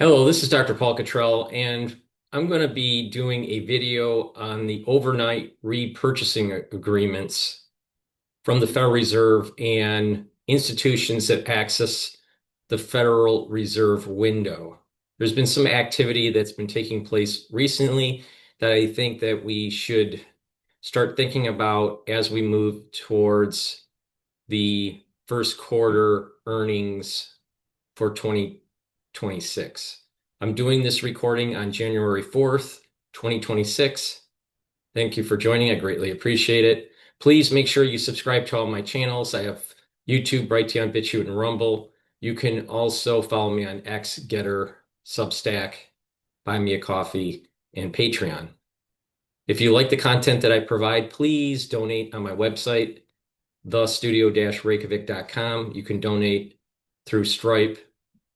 Hello, this is Dr. Paul Cottrell, and I'm going to be doing a video on the overnight repurchasing agreements from the Federal Reserve and institutions that access the Federal Reserve window. There's been some activity that's been taking place recently that I think that we should start thinking about as we move towards the first quarter earnings for 2026. I'm doing this recording on January 4th, 2026. Thank you for joining. I greatly appreciate it. Please make sure you subscribe to all my channels. I have YouTube, Brighteon, Bitchute, and Rumble. You can also follow me on X, GETTR, Substack, Buy Me a Coffee, and Patreon. If you like the content that I provide, please donate on my website, thestudio-reykjavik.com. You can donate through Stripe,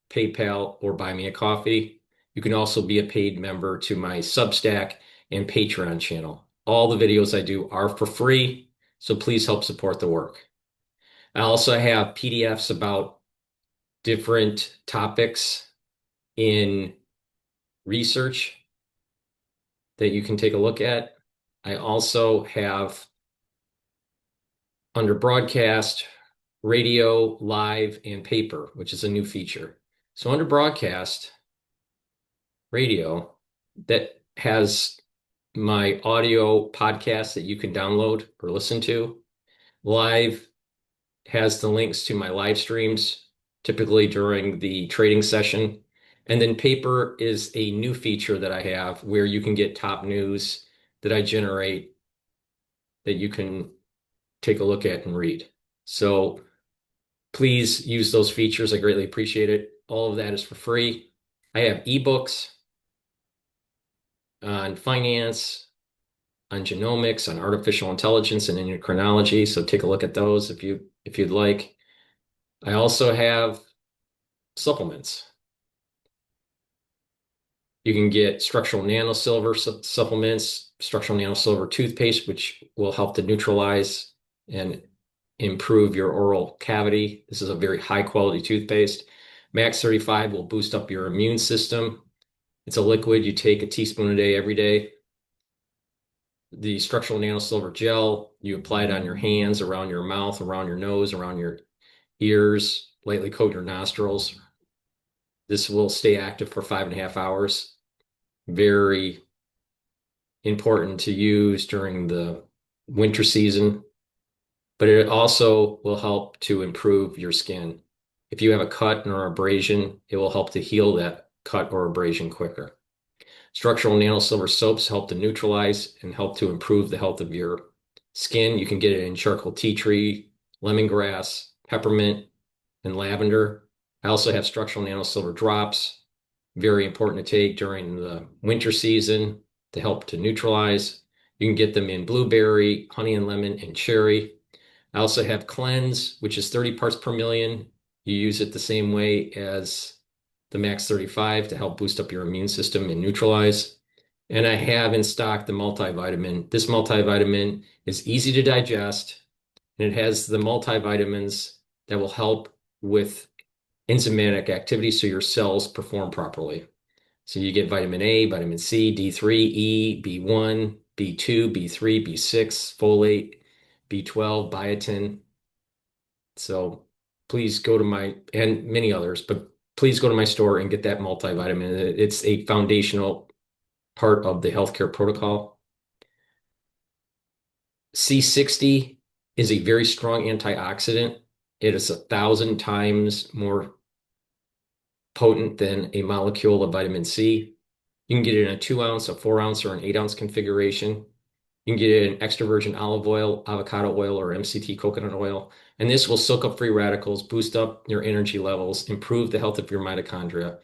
PayPal, or Buy Me a Coffee. You can also be a paid member to my Substack and Patreon channel. All the videos I do are for free, so please help support the work. I also have PDFs about different topics in research that you can take a look at. I also have under broadcast, radio, live, and paper, which is a new feature. So under broadcast, radio, that has my audio podcast that you can download or listen to. Live has the links to my live streams, typically during the trading session. And then paper is a new feature that I have where you can get top news that I generate that you can take a look at and read. So please use those features. I greatly appreciate it. All of that is for free. I have ebooks on finance, on genomics, on artificial intelligence, and endocrinology. So take a look at those if you'd like. I also have supplements. You can get structural nanosilver supplements, structural nanosilver toothpaste, which will help to neutralize and improve your oral cavity. This is a very high quality toothpaste. Max 35 will boost up your immune system. It's a liquid. You take a teaspoon a day every day. The structural nanosilver gel, you apply it on your hands, around your mouth, around your nose, around your ears, lightly coat your nostrils. This will stay active for 5.5 hours. Very important to use during the winter season, but it also will help to improve your skin. If you have a cut or abrasion, it will help to heal that cut or abrasion quicker. Structural nanosilver soaps help to neutralize and help to improve the health of your skin. You can get it in charcoal tea tree, lemongrass, peppermint, and lavender. I also have structural nanosilver drops, very important to take during the winter season to help to neutralize. You can get them in blueberry, honey and lemon, and cherry. I also have cleanse, which is 30 parts per million. You use it the same way as the Max 35 to help boost up your immune system and neutralize. And I have in stock the multivitamin. This multivitamin is easy to digest, and it has the multivitamins that will help with enzymatic activity so your cells perform properly. So you get vitamin A, vitamin C, D3, E, B1, B2, B3, B6, folate, B12, biotin. So please go to my, and many others, but please go to my store and get that multivitamin. It's a foundational part of the healthcare protocol. C60 is a very strong antioxidant. It is 1,000 times more potent than a molecule of vitamin C. You can get it in a 2 ounce, a 4 ounce, or an 8 ounce configuration. You can get it in extra virgin olive oil, avocado oil, or MCT coconut oil. And this will soak up free radicals, boost up your energy levels, improve the health of your mitochondria,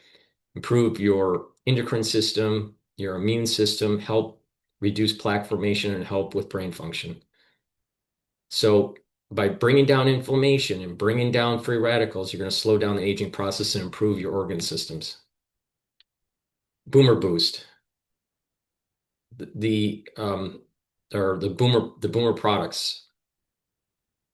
improve your endocrine system, your immune system, help reduce plaque formation, and help with brain function. So by bringing down inflammation and bringing down free radicals, you're going to slow down the aging process and improve your organ systems. Boomer Boost, the boomer products.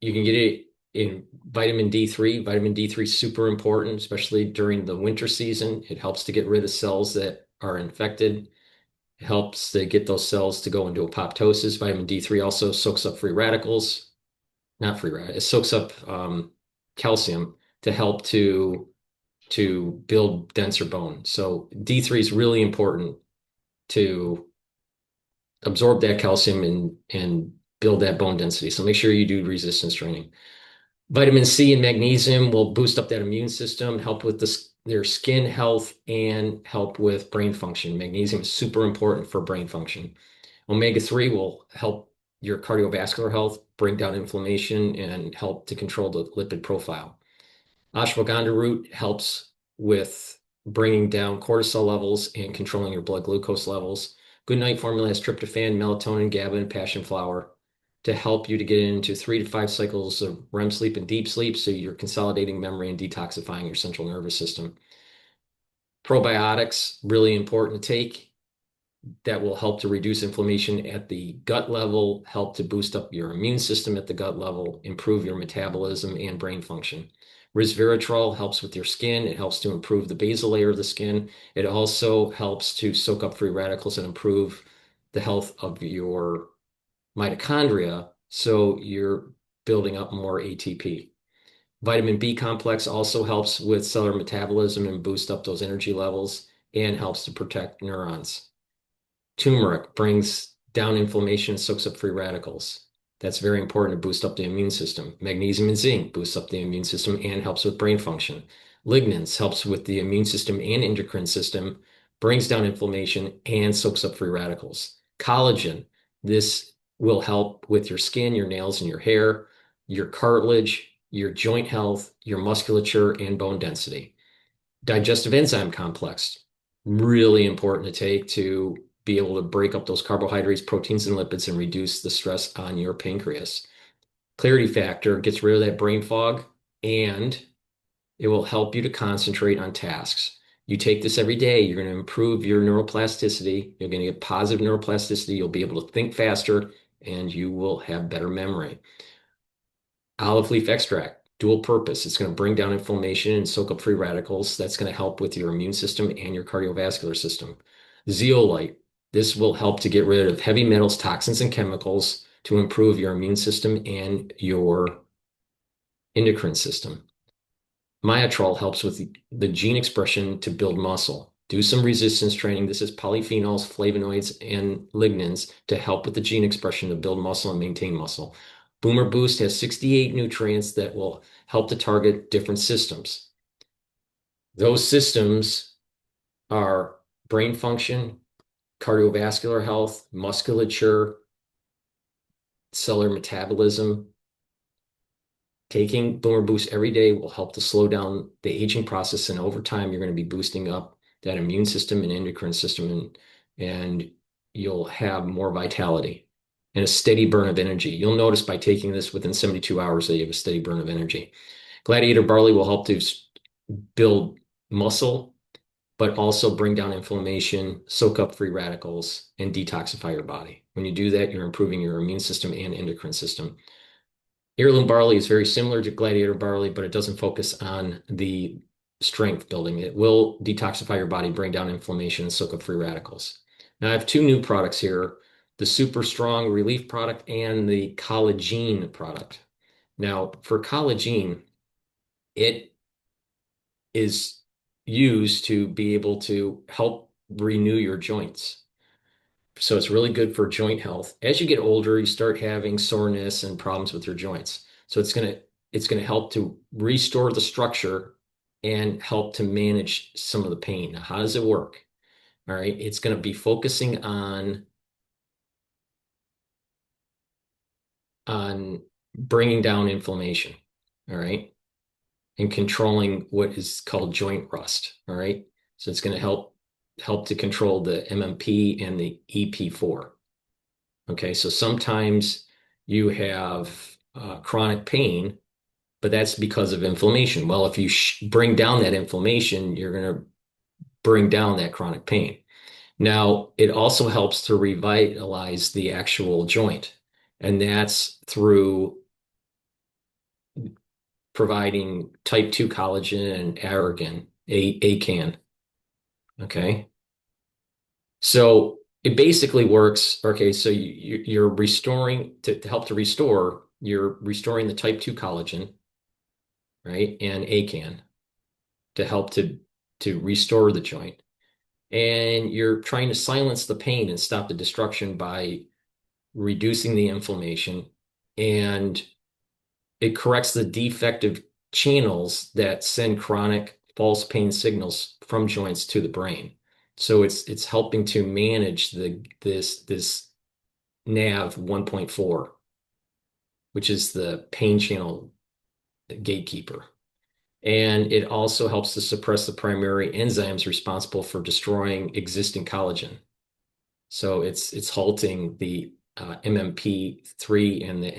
You can get it in vitamin D3 is super important, especially during the winter season. It helps to get rid of cells that are infected. It helps to get those cells to go into apoptosis. Vitamin D3 also soaks up free radicals, not free radicals, it soaks up calcium to help to build denser bone. So D3 is really important to absorb that calcium and build that bone density. So make sure you do resistance training. Vitamin C and magnesium will boost up that immune system, help with their skin health, and help with brain function. Magnesium is super important for brain function. Omega-3 will help your cardiovascular health, bring down inflammation, and help to control the lipid profile. Ashwagandha root helps with bringing down cortisol levels and controlling your blood glucose levels. Goodnight formula has tryptophan, melatonin, GABA, and passion flower to help you to get into 3 to 5 cycles of REM sleep and deep sleep, so you're consolidating memory and detoxifying your central nervous system. Probiotics, really important to take. That will help to reduce inflammation at the gut level, help to boost up your immune system at the gut level, improve your metabolism and brain function. Resveratrol helps with your skin. It helps to improve the basal layer of the skin. It also helps to soak up free radicals and improve the health of your mitochondria, so you're building up more ATP. Vitamin B complex also helps with cellular metabolism and boost up those energy levels and helps to protect neurons. Turmeric brings down inflammation and soaks up free radicals. That's very important to boost up the immune system. Magnesium and zinc boosts up the immune system and helps with brain function. Lignans helps with the immune system and endocrine system, brings down inflammation and soaks up free radicals. Collagen, this will help with your skin, your nails, and your hair, your cartilage, your joint health, your musculature, and bone density. Digestive enzyme complex, really important to take to be able to break up those carbohydrates, proteins, and lipids and reduce the stress on your pancreas. Clarity factor gets rid of that brain fog and it will help you to concentrate on tasks. You take this every day, you're going to improve your neuroplasticity. You're going to get positive neuroplasticity. You'll be able to think faster and you will have better memory. Olive leaf extract, dual purpose. It's going to bring down inflammation and soak up free radicals. That's going to help with your immune system and your cardiovascular system. Zeolite, this will help to get rid of heavy metals, toxins, and chemicals to improve your immune system and your endocrine system. Myotrol helps with the gene expression to build muscle. Do some resistance training. This is polyphenols, flavonoids, and lignans to help with the gene expression to build muscle and maintain muscle. Boomer Boost has 68 nutrients that will help to target different systems. Those systems are brain function, cardiovascular health, musculature, cellular metabolism. Taking Boomer Boost every day will help to slow down the aging process, and over time, you're going to be boosting up that immune system and endocrine system, and you'll have more vitality and a steady burn of energy. You'll notice by taking this within 72 hours that you have a steady burn of energy. Gladiator barley will help to build muscle, but also bring down inflammation, soak up free radicals, and detoxify your body. When you do that, you're improving your immune system and endocrine system. Heirloom barley is very similar to gladiator barley, but it doesn't focus on the strength building. It will detoxify your body, bring down inflammation, and soak up free radicals. Now, I have two new products here, the Super Strong Relief product and the Collagen product. Now, for collagen, it is used to be able to help renew your joints. So it's really good for joint health. As you get older, you start having soreness and problems with your joints. So it's going to help to restore the structure and help to manage some of the pain. Now, how does it work? All right, it's going to be focusing on bringing down inflammation. All right, and controlling what is called joint rust. All right, so it's going to help to control the MMP and the Ep4. Okay, so sometimes you have chronic pain, but that's because of inflammation. Well, if you bring down that inflammation, you're going to bring down that chronic pain. Now, it also helps to revitalize the actual joint, and that's through providing type 2 collagen and argan, ACAN. Okay. So it basically works. Okay. So you're restoring to help to restore, you're restoring the type 2 collagen, right? And ACAN to help to restore the joint. And you're trying to silence the pain and stop the destruction by reducing the inflammation, and it corrects the defective channels that send chronic false pain signals from joints to the brain. So it's helping to manage this NAV 1.4, which is the pain channel gatekeeper. And it also helps to suppress the primary enzymes responsible for destroying existing collagen. So it's halting the MMP3 and the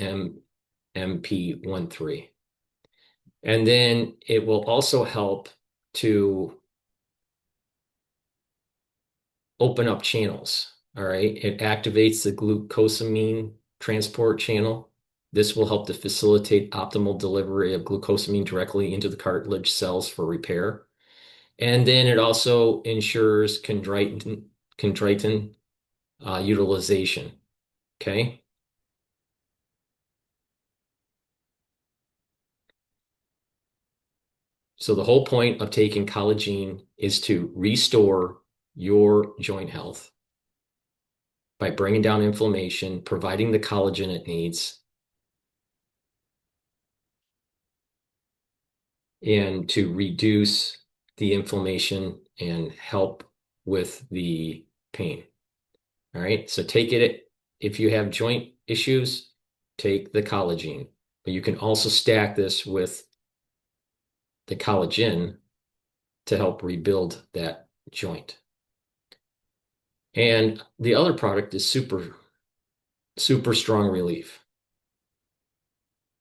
MMP13. And then it will also help to open up channels. All right. It activates the glucosamine transport channel. This will help to facilitate optimal delivery of glucosamine directly into the cartilage cells for repair. And then it also ensures chondroitin utilization. Okay. So the whole point of taking collagen is to restore your joint health by bringing down inflammation, providing the collagen it needs, and to reduce the inflammation and help with the pain. All right. So take it if you have joint issues, take the collagen, but you can also stack this with the collagen to help rebuild that joint. And the other product is super, super strong relief.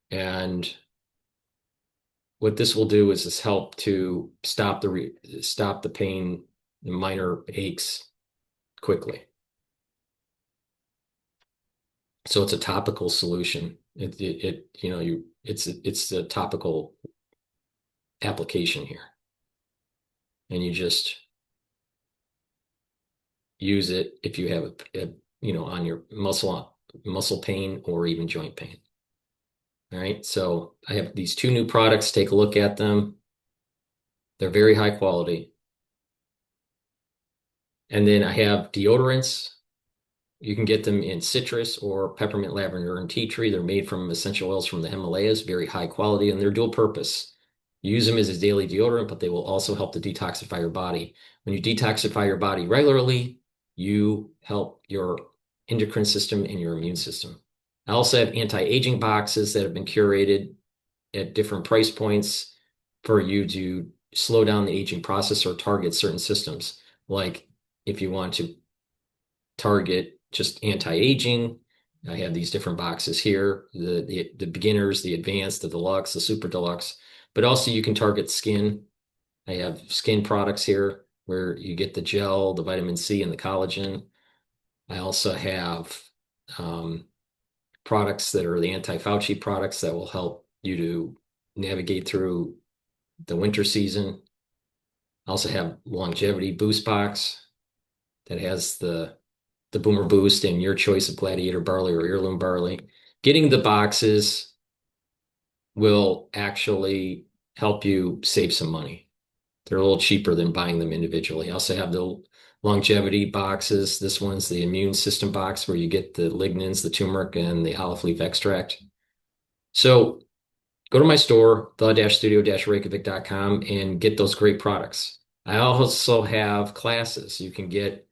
And what this will do is this help to stop the pain, the minor aches quickly. So it's a topical solution. It's a topical application here, and you just use it if you have on your muscle pain or even joint pain. All right. So I have these two new products. Take a look at them. They're very high quality. And then I have deodorants. You can get them in citrus or peppermint, lavender, and tea tree. They're made from essential oils from the Himalayas, very high quality, and they're dual purpose. Use them as a daily deodorant, but they will also help to detoxify your body. When you detoxify your body regularly, you help your endocrine system and your immune system. I also have anti-aging boxes that have been curated at different price points for you to slow down the aging process or target certain systems. Like if you want to target just anti-aging, I have these different boxes here, the beginners, the advanced, the deluxe, the super deluxe, but also you can target skin. I have skin products here where you get the gel, the vitamin C, and the collagen. I also have products that are the anti-Fauci products that will help you to navigate through the winter season. I also have longevity boost box that has the Boomer Boost and your choice of Gladiator barley or heirloom barley. Getting the boxes will actually help you save some money. They're a little cheaper than buying them individually. I also have the longevity boxes. This one's the immune system box where you get the lignans, the turmeric, and the olive leaf extract. So go to my store, the-studio-reykjavik.com, and get those great products. I also have classes. You can get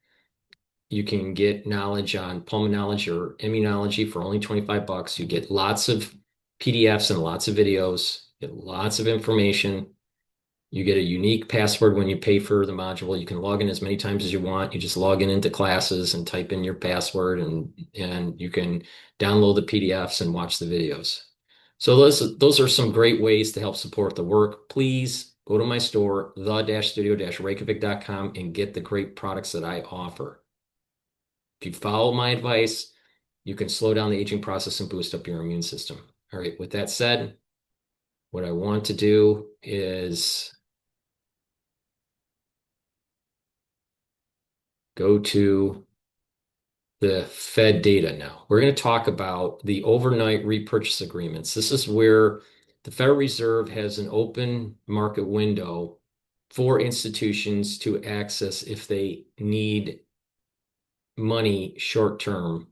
knowledge on pulmonology or immunology for only 25 bucks. You get lots of PDFs and lots of videos, get lots of information. You get a unique password when you pay for the module. You can log in as many times as you want. You just log in into classes and type in your password, and you can download the PDFs and watch the videos. So those are some great ways to help support the work. Please go to my store, the-studio-reykjavik.com, and get the great products that I offer. If you follow my advice, you can slow down the aging process and boost up your immune system. All right, with that said, what I want to do is go to the Fed data now. We're going to talk about the overnight repurchase agreements. This is where the Federal Reserve has an open market window for institutions to access if they need money short term.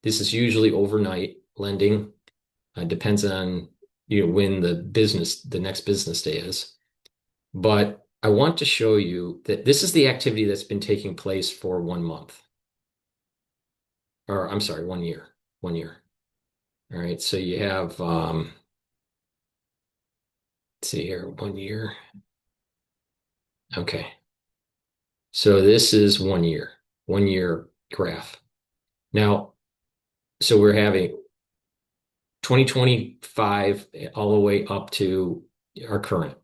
This is usually overnight lending. Depends on when the next business day is. But I want to show you that this is the activity that's been taking place for 1 month. Or I'm sorry, 1 year. 1 year. All right. So you have let's see here, 1 year. Okay. So this is 1 year, 1 year graph. Now, so we're having 2025 all the way up to our current.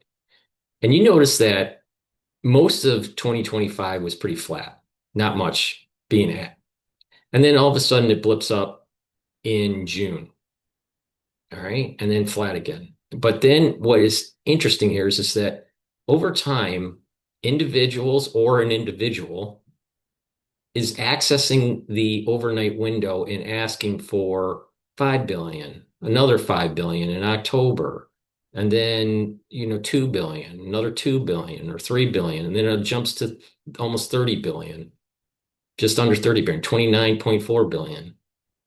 And you notice that most of 2025 was pretty flat, not much being at. And then all of a sudden it blips up in June. All right. And then flat again. But then what is interesting here is that over time, individuals or an individual is accessing the overnight window and asking for 5 billion, another 5 billion in October, and then 2 billion, another 2 billion or 3 billion, and then it jumps to almost 30 billion, just under 30 billion, 29.4 billion.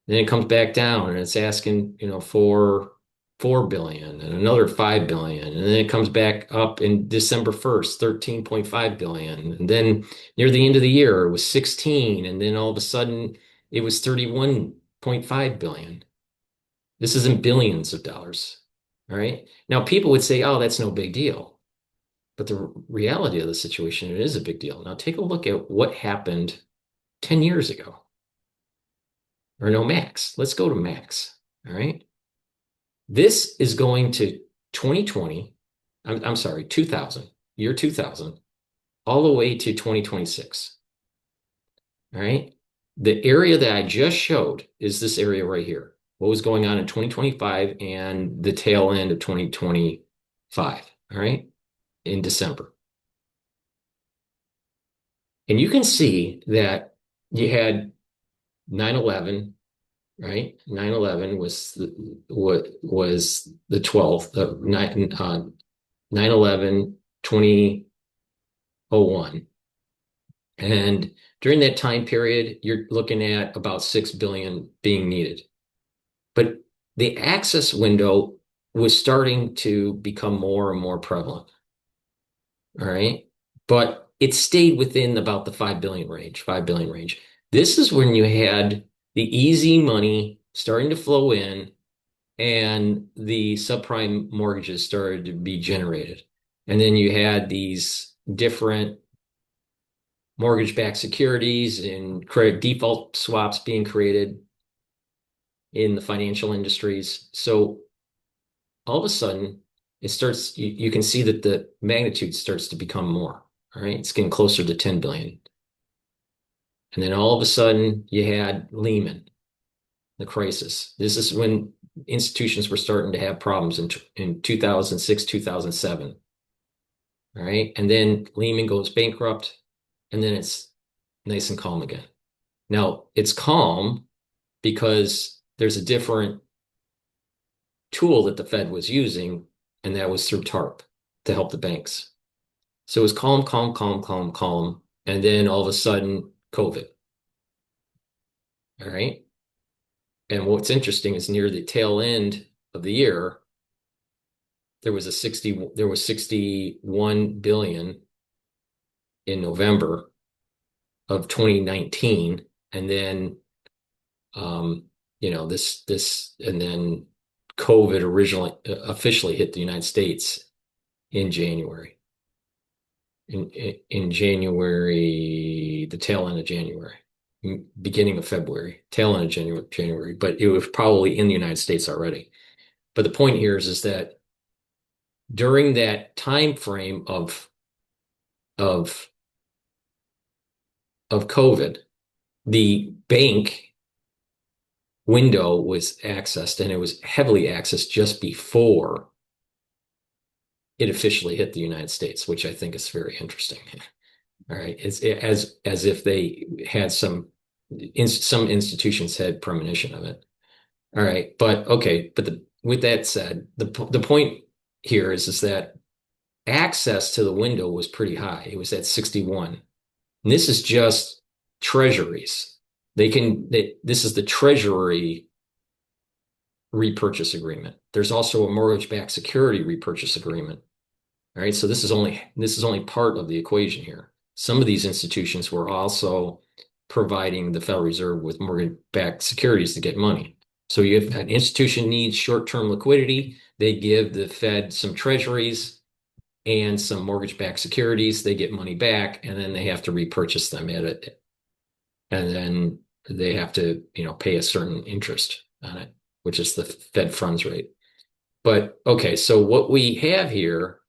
Then it comes back down and it's asking, for 4 billion and another 5 billion. And then it comes back up in December 1st, 13.5 billion. And then near the end of the year, it was 16. And then all of a sudden it was 31.5 billion. This is in billions of dollars. All right. Now people would say, oh, that's no big deal. But the reality of the situation, it is a big deal. Now take a look at what happened 10 years ago. Or no, max. Let's go to max. All right. This is going to 2020. I'm sorry, 2000, year 2000, all the way to 2026. All right. The area that I just showed is this area right here. What was going on in 2025 and the tail end of 2025. All right. In December. And you can see that you had 9/11, right? 9/11 was what was the 12th of 9/11 2001. And during that time period, you're looking at about 6 billion being needed. But the access window was starting to become more and more prevalent. All right. But it stayed within about the 5 billion range, 5 billion range. This is when you had the easy money starting to flow in and the subprime mortgages started to be generated. And then you had these different mortgage-backed securities and credit default swaps being created in the financial industries. So all of a sudden, it starts, you can see that the magnitude starts to become more. All right. It's getting closer to 10 billion. And then all of a sudden, you had Lehman, the crisis. This is when institutions were starting to have problems in 2006, 2007. All right. And then Lehman goes bankrupt, and then it's nice and calm again. Now, it's calm because there's a different tool that the Fed was using, and that was through TARP to help the banks. So it was calm, calm, calm, calm, calm. And then all of a sudden, COVID. All right. And what's interesting is near the tail end of the year, there was 61 billion in November of 2019. And then and then COVID originally officially hit the United States in January. In January, the tail end of January, beginning of February, tail end of January, but it was probably in the United States already. But the point here is that during that time frame of COVID, the bank window was accessed, and it was heavily accessed just before it officially hit the United States, which I think is very interesting. All right, it's as if they had some institutions had premonition of it. All right, but okay, but with that said, the point here is that access to the window was pretty high. It was at 61. And this is just treasuries. This is the treasury repurchase agreement. There's also a mortgage-backed security repurchase agreement. All right, so this is only part of the equation here. Some of these institutions were also providing the Federal Reserve with mortgage-backed securities to get money. So if an institution needs short-term liquidity, they give the Fed some treasuries and some mortgage-backed securities. They get money back, and then they have to repurchase them at it, and then they have to, pay a certain interest on it, which is the Fed funds rate. But okay, so what we have here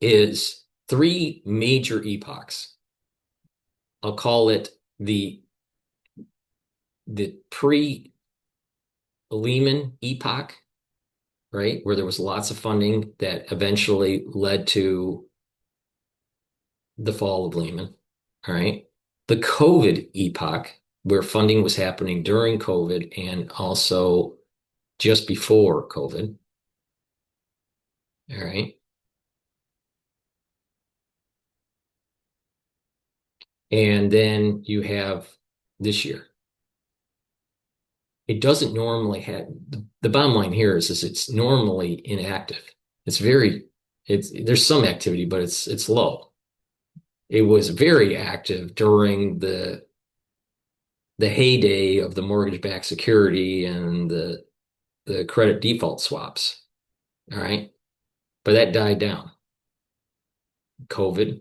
is three major epochs. I'll call it the pre-Lehman epoch, right? Where there was lots of funding that eventually led to the fall of Lehman, all right? The COVID epoch, where funding was happening during COVID and also just before COVID, all right? And then you have this year. It doesn't normally have the bottom line here is it's normally inactive. There's some activity, but it's low. It was very active during the heyday of the mortgage-backed security and the credit default swaps. All right. But that died down. COVID.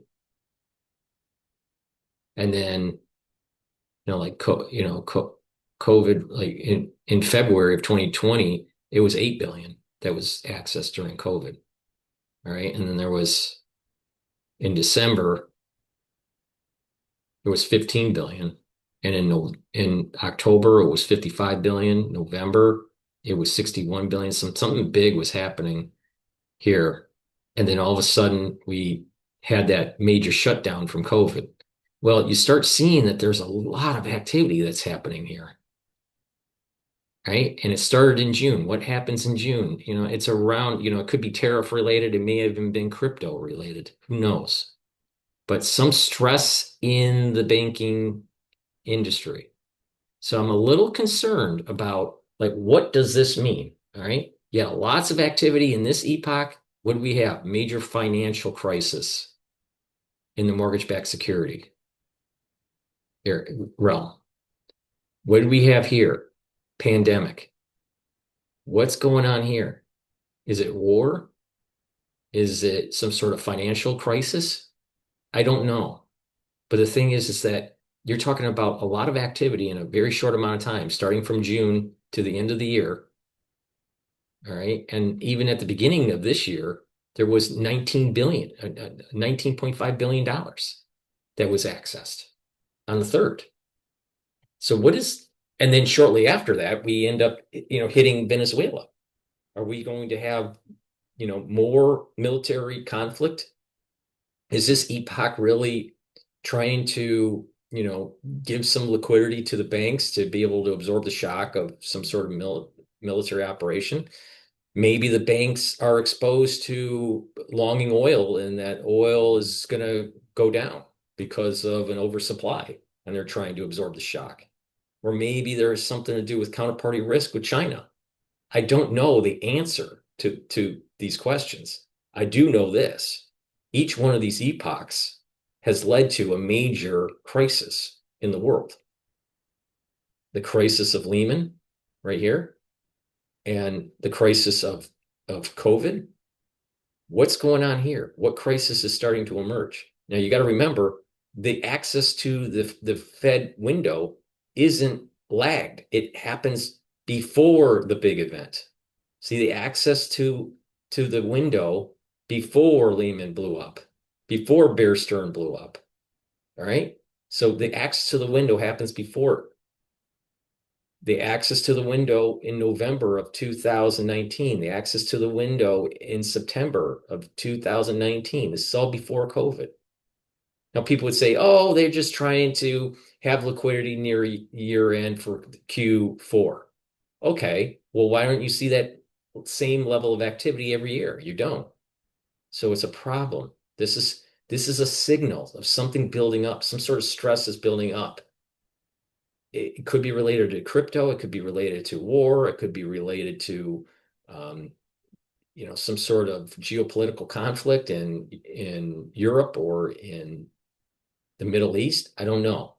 And then, COVID, like in February of 2020, it was 8 billion that was accessed during COVID. All right. And then there was in December, it was 15 billion. And in October, it was 55 billion. November, it was 61 billion. Something big was happening here. And then all of a sudden, we had that major shutdown from COVID. Well, you start seeing that there's a lot of activity that's happening here, right? And it started in June. What happens in June? It's around, it could be tariff related. It may have even been crypto related. Who knows? But some stress in the banking industry. So I'm a little concerned about like, what does this mean? All right. Yeah, lots of activity in this epoch. What do we have? Major financial crisis in the mortgage-backed security realm. What do we have here? Pandemic. What's going on here? Is it war? Is it some sort of financial crisis? I don't know. But the thing is that you're talking about a lot of activity in a very short amount of time, starting from June to the end of the year. All right. And even at the beginning of this year, there was 19 billion, $19.5 billion that was accessed on the 3rd. So and then shortly after that, we end up, hitting Venezuela. Are we going to have, more military conflict? Is this epoch really trying to, give some liquidity to the banks to be able to absorb the shock of some sort of military operation? Maybe the banks are exposed to longing oil and that oil is going to go down because of an oversupply and they're trying to absorb the shock. Or maybe there is something to do with counterparty risk with China. I don't know the answer to these questions. I do know this. Each one of these epochs has led to a major crisis in the world. The crisis of Lehman, right here, and the crisis of COVID. What's going on here? What crisis is starting to emerge? Now you got to remember the access to the Fed window isn't lagged. It happens before the big event. See the access to the window before Lehman blew up, before Bear Stearns blew up. All right. So the access to the window happens before the access to the window in November of 2019, the access to the window in September of 2019. This is all before COVID. Now, people would say, oh, they're just trying to have liquidity near year end for Q4. Okay, well, why don't you see that same level of activity every year? You don't. So it's a problem. This is a signal of something building up. Some sort of stress is building up. It could be related to crypto. It could be related to war. It could be related to, um, some sort of geopolitical conflict in Europe or in the Middle East. I don't know.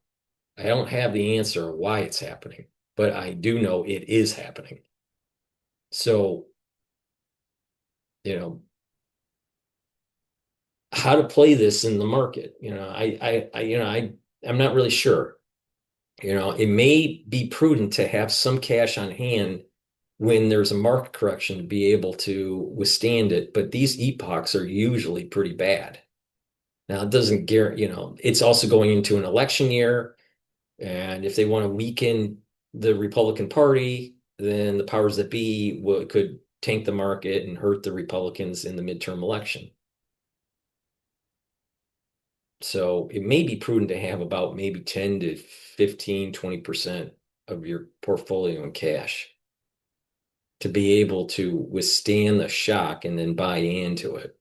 I don't have the answer why it's happening, but I do know it is happening. So, you know, how to play this in the market, I'm not really sure. It may be prudent to have some cash on hand when there's a market correction to be able to withstand it, but these epochs are usually pretty bad. Now, it doesn't guarantee, it's also going into an election year. And if they want to weaken the Republican Party, then the powers that be could tank the market and hurt the Republicans in the midterm election. So it may be prudent to have about maybe 10 to 15, 20% of your portfolio in cash to be able to withstand the shock and then buy into it.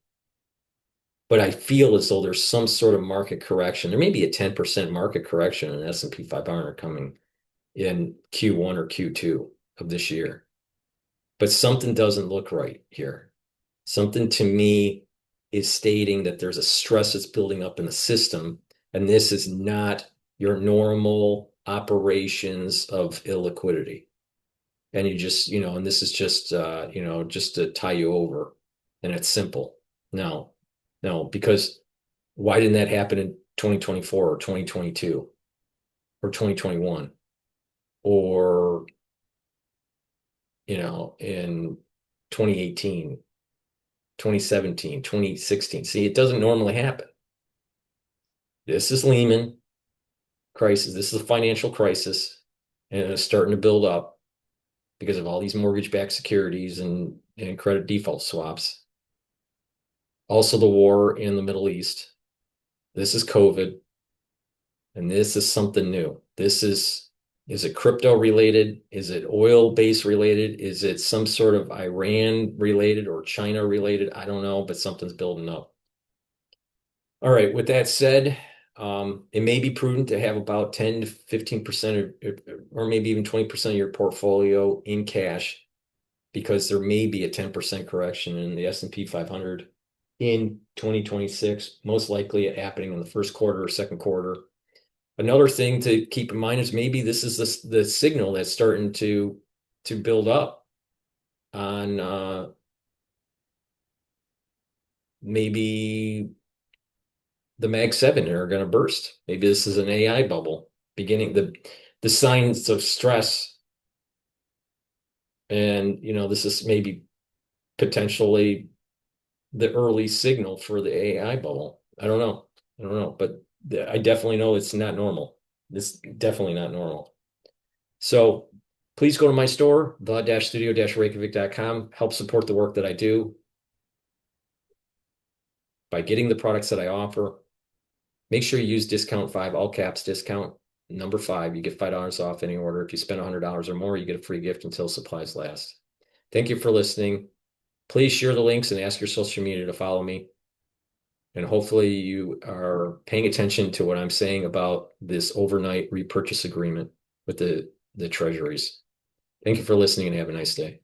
But I feel as though there's some sort of market correction. There may be a 10% market correction in S&P 500 coming in Q1 or Q2 of this year. But something doesn't look right here. Something to me is stating that there's a stress that's building up in the system, and this is not your normal operations of illiquidity. And you just, and this is just, just to tie you over, and it's simple. No, because why didn't that happen in 2024 or 2022 or 2021 or, in 2018? 2017, 2016. See, it doesn't normally happen. This is Lehman crisis. This is a financial crisis, and it's starting to build up because of all these mortgage-backed securities and credit default swaps. Also, the war in the Middle East. This is COVID, and this is something new. Is it crypto related? Is it oil base related? Is it some sort of Iran related or China related? I don't know, but something's building up. All right, with that said, it may be prudent to have about 10 to 15% or maybe even 20% of your portfolio in cash because there may be a 10% correction in the S&P 500 in 2026, most likely happening in the first quarter or second quarter. Another thing to keep in mind is maybe this is the signal that's starting to build up on maybe the Mag 7 are going to burst. Maybe this is an AI bubble beginning the signs of stress. And, this is maybe potentially the early signal for the AI bubble. I don't know, but I definitely know it's not normal. This definitely not normal. So please go to my store, the-studio-reykjavik.com. Help support the work that I do by getting the products that I offer. Make sure you use discount 5, all caps discount number 5. You get $5 off any order. If you spend $100 or more, you get a free gift until supplies last. Thank you for listening. Please share the links and ask your social media to follow me. And hopefully you are paying attention to what I'm saying about this overnight repurchase agreement with the treasuries. Thank you for listening and have a nice day.